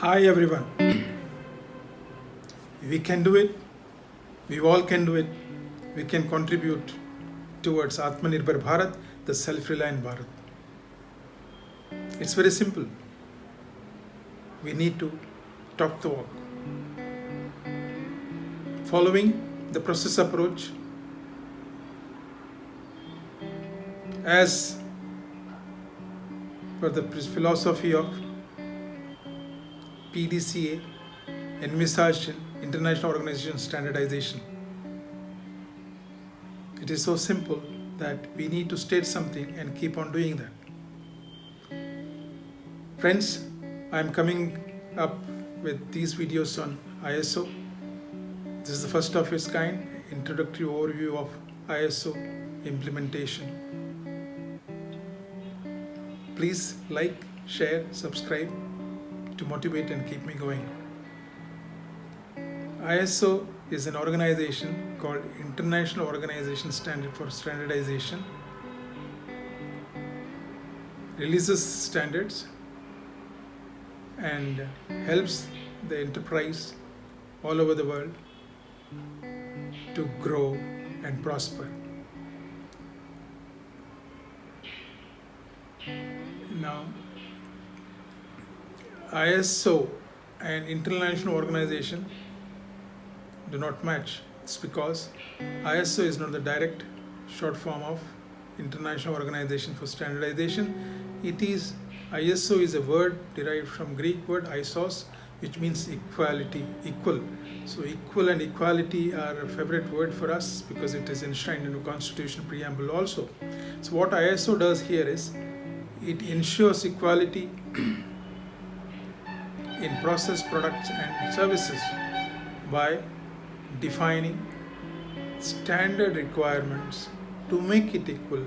Hi everyone. We can do it. We all can do it. We can contribute towards Atmanirbhar Bharat, the self-reliant Bharat. It's very simple. We need to talk the walk. Following the process approach as per the philosophy of PDCA envisaged in International Organization Standardization. It is so simple that we need to state something and keep on doing that. Friends, I am coming up with these videos on ISO. This is the first of its kind, introductory overview of ISO implementation. Please like, share, subscribe to motivate and keep me going. ISO is an organization called International Organization Standard for Standardization. Releases standards and helps the enterprise all over the world to grow and prosper. Now, ISO and international organization do not match. It's because ISO is not the direct short form of International Organization for Standardization. ISO is a word derived from Greek word isos, which means equality, equal. So equal and equality are a favorite word for us because it is enshrined in the Constitution preamble also. So what ISO does here is it ensures equality in process, products and services by defining standard requirements to make it equal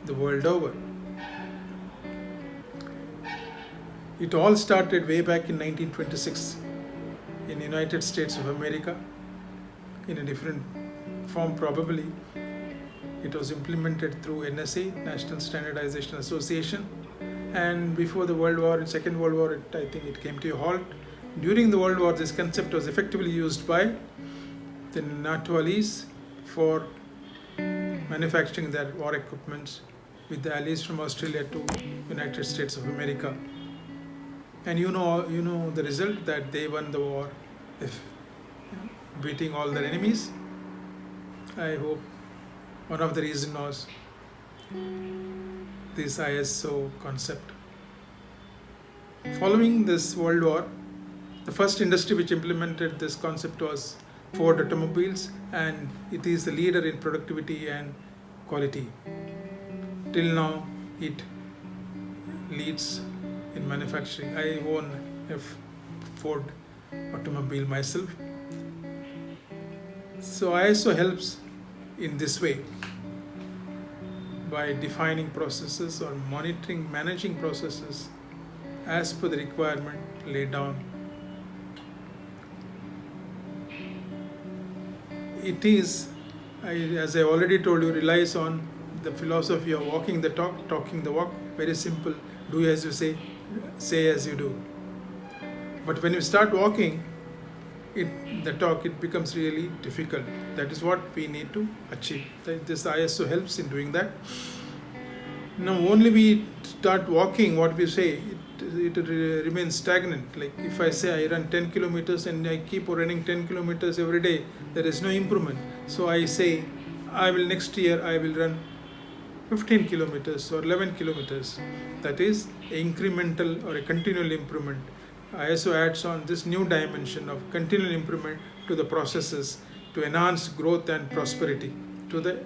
the world over. It all started way back in 1926 in the United States of America in a different form probably. It was implemented through NSA, National Standardization Association, and before the World War, in Second World War, I think it came to a halt. During the World War, this concept was effectively used by the NATO allies for manufacturing their war equipment with the allies from Australia to United States of America. And you know the result, that they won the war, beating all their enemies. I hope one of the reasons was this ISO concept. Following this World War, the first industry which implemented this concept was Ford Automobiles, and it is the leader in productivity and quality. Till now, it leads in manufacturing. I own a Ford automobile myself. So ISO helps in this way by defining processes or monitoring, managing processes as per the requirement laid down. It is, as I already told you, relies on the philosophy of walking the talk, talking the walk. Very simple. Do as you say as you do. But when you start walking the talk, it becomes really difficult. That is what we need to achieve. This ISO helps in doing that. Now, only we start walking what we say, it remains stagnant. Like if I say I run 10 kilometers and I keep running 10 kilometers every day, there is no improvement. So I say, next year I will run 15 kilometers or 11 kilometers. That is incremental or a continual improvement. ISO adds on this new dimension of continual improvement to the processes to enhance growth and prosperity to the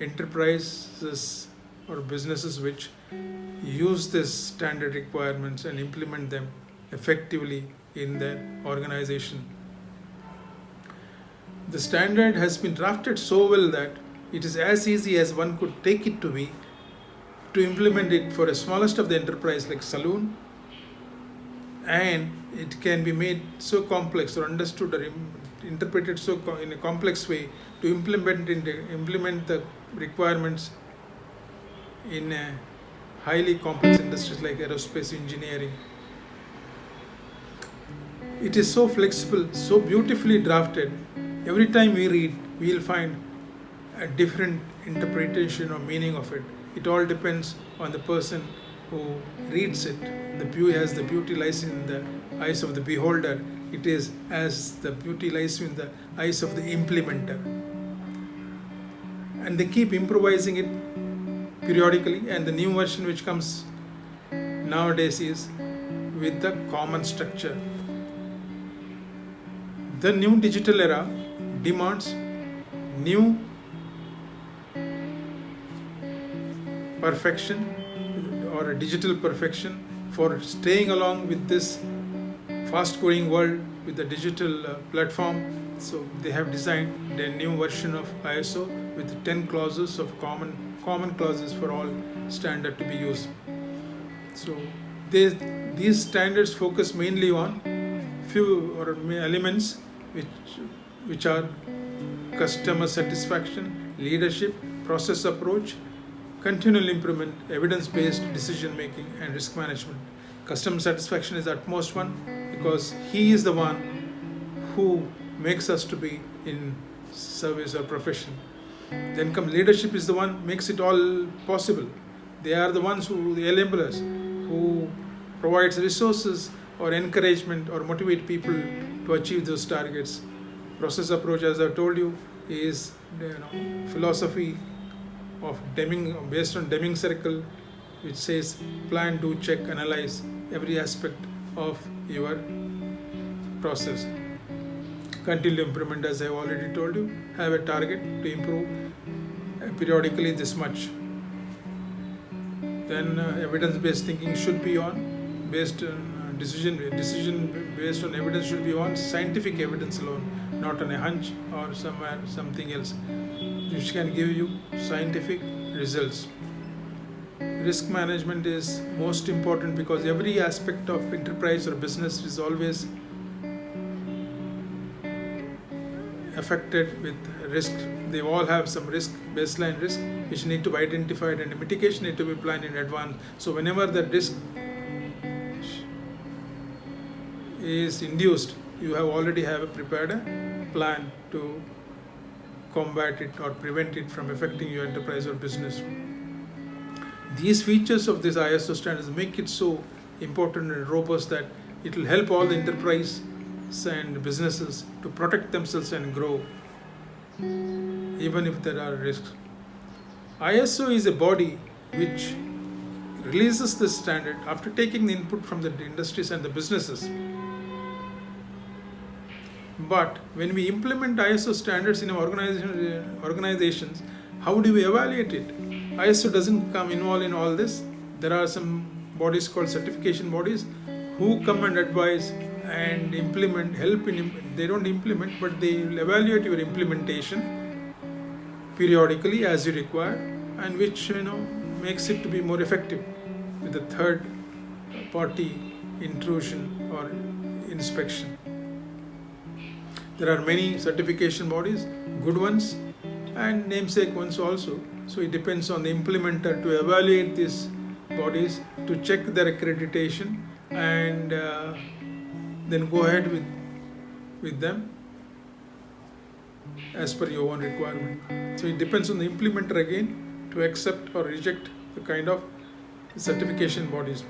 enterprises or businesses which use these standard requirements and implement them effectively in their organization. The standard has been drafted so well that it is as easy as one could take it to be to implement it for a smallest of the enterprise like saloon, and it can be made so complex or understood or interpreted so in a complex way to implement the requirements in a highly complex industries like aerospace engineering It is so flexible, so beautifully drafted. Every time we read, we will find a different interpretation or meaning of it. It all depends on the person who reads it. As the beauty lies in the eyes of the beholder, it is as the beauty lies in the eyes of the implementer. And they keep improvising it periodically, and the new version which comes nowadays is with the common structure. The new digital era demands new perfection or a digital perfection for staying along with this fast growing world with the digital platform. So they have designed a new version of ISO with 10 clauses of common clauses for all standard to be used. So these standards focus mainly on few elements which are customer satisfaction, leadership, process approach, continual improvement, evidence-based decision making, and risk management. Customer satisfaction is the utmost one because he is the one who makes us to be in service or profession. Then comes leadership is the one makes it all possible. They are the ones who the enablers who provides resources or encouragement or motivate people to achieve those targets. Process approach, as I told you, is philosophy of Deming, based on Deming circle, which says plan, do, check, analyze every aspect of your process. Continue improvement, as I have already told you, have a target to improve periodically this much. Then evidence-based thinking should be on based on decision based on evidence should be on scientific evidence alone, not on a hunch or something else which can give you scientific results. Risk management is most important because every aspect of enterprise or business is always affected with risk. They all have some risk, baseline risk, which need to be identified, and mitigation need to be planned in advance. So whenever the risk is induced, you already have prepared a plan to combat it or prevent it from affecting your enterprise or business. These features of this ISO standards make it so important and robust that it will help all the enterprise and businesses to protect themselves and grow, even if there are risks. ISO is a body which releases this standard after taking the input from the industries and the businesses. But when we implement ISO standards in our organizations, how do we evaluate it? ISO doesn't come involved in all this. There are some bodies called certification bodies who come and advise and implement, they don't implement, but they will evaluate your implementation periodically as you require, and which makes it to be more effective with the third party intrusion or inspection. There are many certification bodies, good ones and namesake ones also. So it depends on the implementer to evaluate these bodies, to check their accreditation, and then go ahead with them as per your own requirement. So it depends on the implementer again to accept or reject the kind of certification bodies.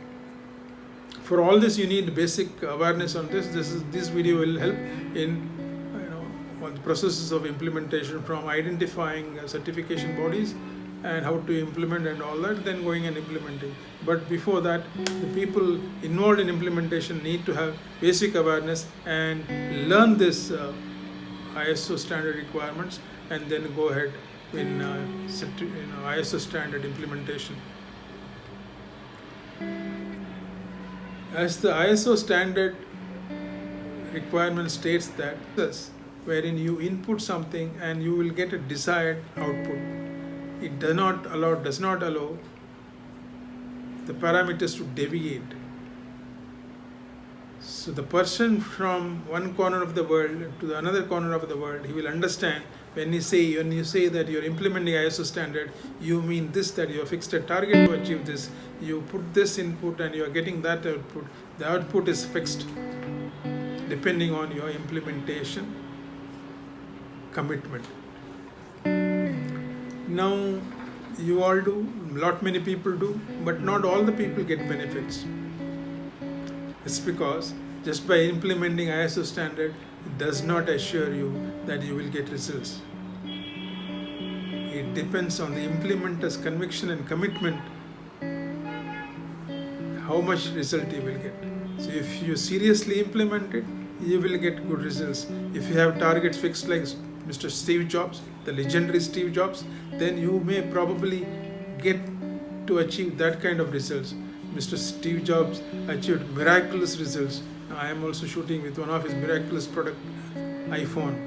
For all this, you need basic awareness on this. This video will help in on the processes of implementation, from identifying certification bodies and how to implement and all that, then going and implementing. But before that, the people involved in implementation need to have basic awareness and learn this ISO standard requirements, and then go ahead in ISO standard implementation. As the ISO standard requirement states that this, wherein you input something and you will get a desired output. It does not allow the parameters to deviate. So the person from one corner of the world to the another corner of the world, he will understand when you say that you're implementing ISO standard, you mean this, that you have fixed a target to achieve this, you put this input and you are getting that output. The output is fixed. depending on your implementation commitment. Now, you all do, many people do, but not all the people get benefits. It's because just by implementing ISO standard, it does not assure you that you will get results. It depends on the implementer's conviction and commitment how much result you will get. So if you seriously implement it, you will get good results. If you have targets fixed like Mr. Steve Jobs, the legendary Steve Jobs, then you may probably get to achieve that kind of results. Mr. Steve Jobs achieved miraculous results. I am also shooting with one of his miraculous product, iPhone.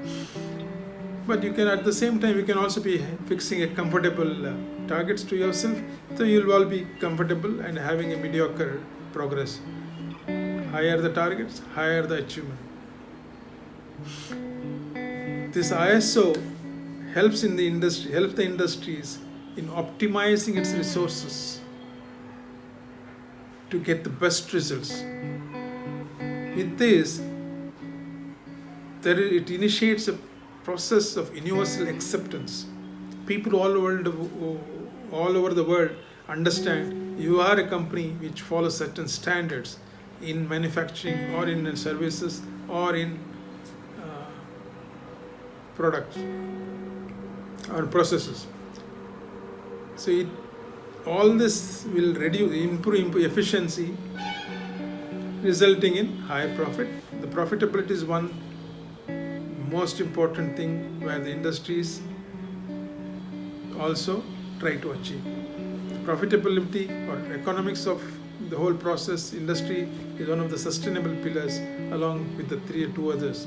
But you can, at the same time, you can also be fixing a comfortable targets to yourself. So you will all be comfortable and having a mediocre progress. Higher the targets, higher the achievement. This ISO helps the industries in optimizing its resources to get the best results. With this, it initiates a process of universal acceptance. People all over the world understand you are a company which follows certain standards in manufacturing or in services or in products or processes. So all this will improve efficiency, resulting in higher profit. The profitability is one most important thing where the industries also try to achieve. Profitability or economics of the whole process industry is one of the sustainable pillars along with the two others.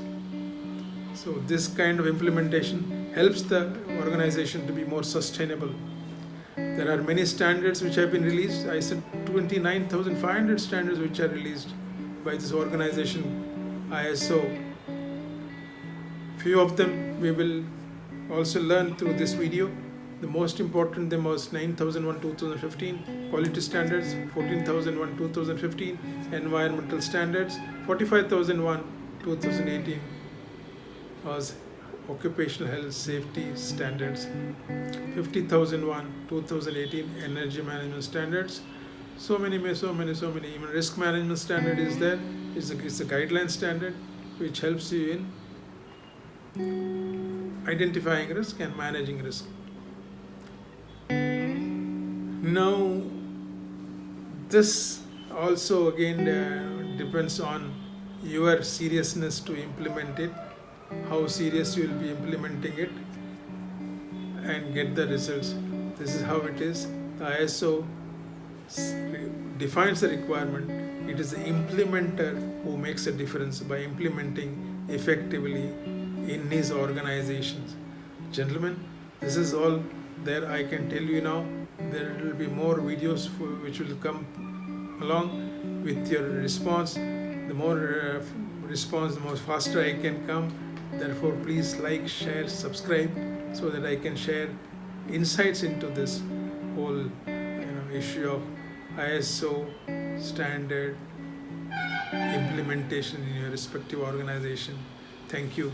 So this kind of implementation helps the organization to be more sustainable. There are many standards which have been released. I said 29,500 standards which are released by this organization, ISO. Few of them we will also learn through this video. The most important, the most 9,001 2015, quality standards 14,001 2015, environmental standards 45,001 2018 was occupational health safety standards, 50,001 2018 energy management standards. So many. Even risk management standard is there. It's a guideline standard which helps you in identifying risk and managing risk. Now, this also again depends on your seriousness to implement it, how serious you will be implementing it and get the results. This is how it is. The ISO defines the requirement. It is the implementer who makes a difference by implementing effectively in his organizations. Gentlemen, this is all there I can tell you now. There will be more videos which will come along with your response. The more response, the more faster I can come. Therefore, please like, share, subscribe so that I can share insights into this whole issue of ISO standard implementation in your respective organization. Thank you.